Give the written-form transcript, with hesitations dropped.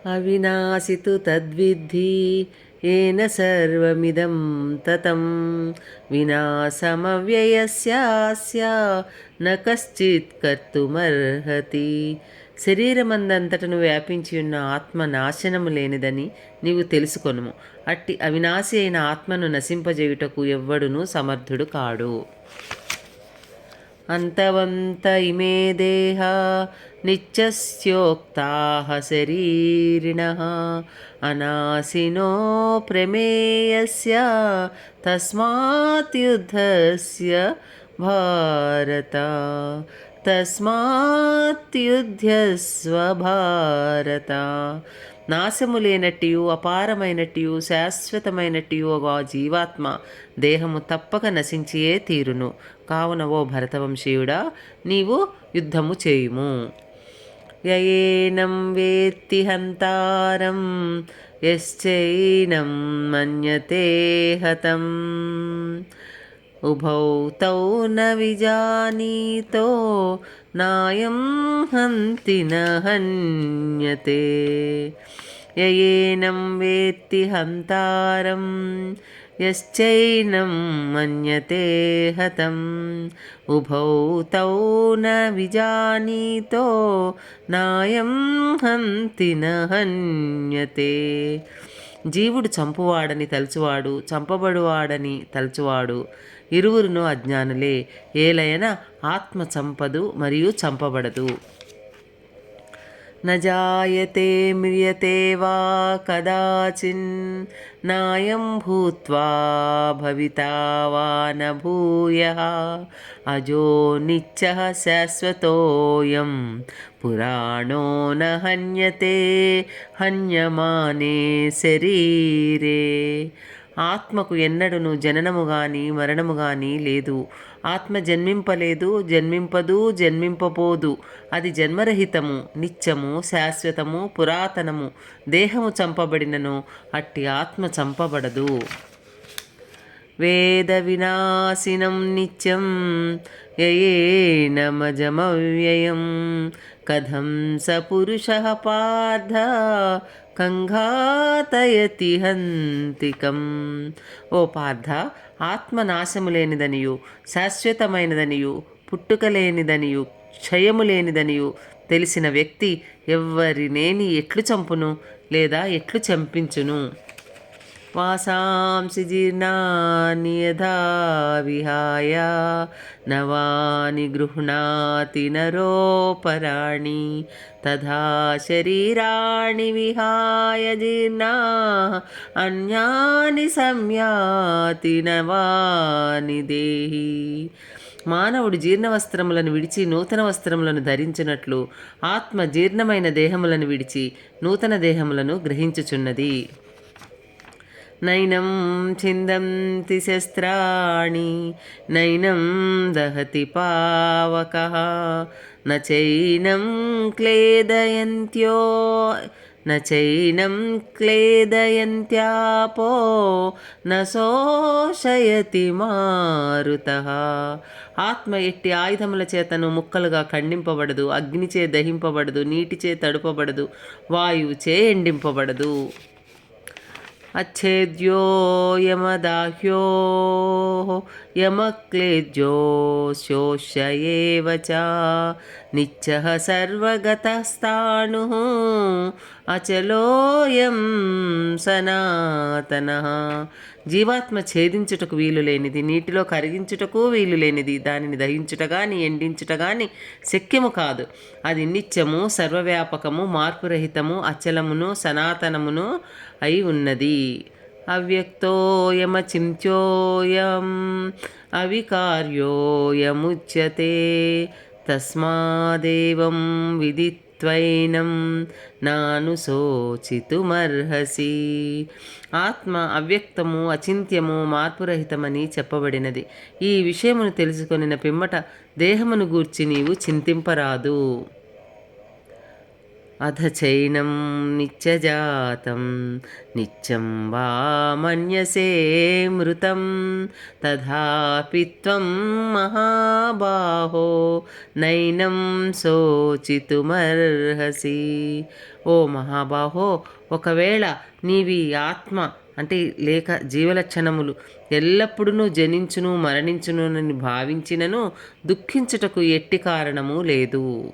అవినాశి తు తద్విద్ధి ఏన సర్వమిదం తతం వినాశమవ్యయస్యాస్య న కశ్చిత్ కర్తుమర్హతి. శరీరమందంతటను వ్యాపించి ఉన్న ఆత్మ నాశనము లేనిదని నీవు తెలుసుకొనుము. అట్టి అవినాశి అయిన ఆత్మను నశింపజేయుటకు ఎవ్వడునూ సమర్థుడు కాడు. అంతవంత ఇమే దేహ నిత్యస్యోక్తాః శరీరిణః అనాశినో ప్రమేయస్య తస్మాత్ యుద్ధస్య భారత. తస్మాత్ యుద్ధస్వ భారత. నాశము లేనట్టియు అపారమైనట్టియు శాశ్వతమైనట్టియు ఆ జీవాత్మ దేహము తప్పక నశించియే తీరును. కావున ఓ భరతవంశీయుడా, నీవు యుద్ధము చేయుము. యయేనం వేత్తి హంతారం యశ్చైనం మన్యతే హతం ఉభౌ తౌ న విజానీతో నాయం హంతి న హన్యతే. యయేనం వేత్తి హంతారం యశ్చైనం మన్యతే హతం ఉభౌ తౌ న విజానీతో నాయం హంతి న హన్యతే. జీవుడు చంపువాడని తలుచువాడు, చంపబడువాడని తలుచువాడు ఇరువురును అజ్ఞానులే. ఏలయన ఆత్మ చంపదు మరియు చంపబడదు. న జాయతే మ్రియతే వా కదాచిన్ నాయం భూత్వా భవితా వా న భూయః అజో నిత్యః శాశ్వతోయం పురాణో న హన్యతే హన్యమానే శరీరే. ఆత్మకు ఎన్నడును జననము గాని మరణము గాని లేదు. ఆత్మ జన్మింపలేదు, జన్మింపదు, జన్మింపబోదు. అది జన్మరహితము, నిత్యము, శాశ్వతము, పురాతనము. దేహము చంపబడినను అట్టి ఆత్మ చంపబడదు. వేద వినాశినం నిత్యం యయేనమజమవ్యయం కథం స పురుషః పార్థ కంఘాతయతి హంతికం. ఓ పార్థ, ఆత్మ నాశము లేనిదనియు శాశ్వతమైనదనియు పుట్టుక లేనిదనియు క్షయము లేనిదనియు తెలిసిన వ్యక్తి ఎవ్వరినేని ఎట్లు చంపును లేదా ఎట్లు చంపించును? వాసాంసి జీర్ణాని యథా విహాయ నవాని గృహ్ణాతి నరోపరాణి తథా శరీరాణి విహాయ జీర్ణా అన్యాని సంయాతి నవాని దేహి. మానవుడు జీర్ణ వస్త్రములను విడిచి నూతన వస్త్రములను ధరించినట్లు ఆత్మ జీర్ణమైన దేహములను విడిచి నూతన దేహములను గ్రహించుచున్నది. నైనం ఛిందంతి శస్త్రాణి నైనం దహతి పావకః నచైనం క్లేదయంత్యాపో న శోషయతి మారుతః. ఆత్మ ఎట్టి ఆయుధముల చేతను ముక్కలుగా ఖండింపబడదు, అగ్నిచే దహింపబడదు, నీటిచే తడుపబడదు, వాయువుచే ఎండింపబడదు. అచ్ఛేద్యో యమదాహ్యో యమక్లేద్యో శోష్య చ నిత్యః సర్వగతస్థాణుః అచలోయం సనాతనః. జీవాత్మ ఛేదించుటకు వీలు లేనిది, నీటిలో కరిగించుటకు వీలు లేనిది, దానిని దహించుట గాని ఎండించుట గాని శక్యము కాదు. అది నిత్యము, సర్వవ్యాపకము, మార్పురహితము, అచలమును, సనాతనమును అయి ఉన్నది. అవ్యక్తోయమచింత్యోయం అవికార్యోయముచ్యతే తస్మాదేవం విదిత్వైనం నానుశోచితుమర్హసి. ఆత్మ అవ్యక్తము, అచింత్యము, మార్పురహితమని చెప్పబడినది. ఈ విషయమును తెలుసుకొనిన పిమ్మట దేహమును గూర్చి నీవు చింతింపరాదు. అధ చైనం నిత్యజాతం నిత్యం వా మన్యసే మృతం తథాపి త్వం మహాబాహో నైనం శోచితుమర్హసి. ఓ మహాబాహో, ఒకవేళ నీవి ఆత్మ అంటే లేక జీవలక్షణములు ఎల్లప్పుడూ జనించును మరణించును అని భావించినను దుఃఖించుటకు ఎట్టి కారణము లేదు.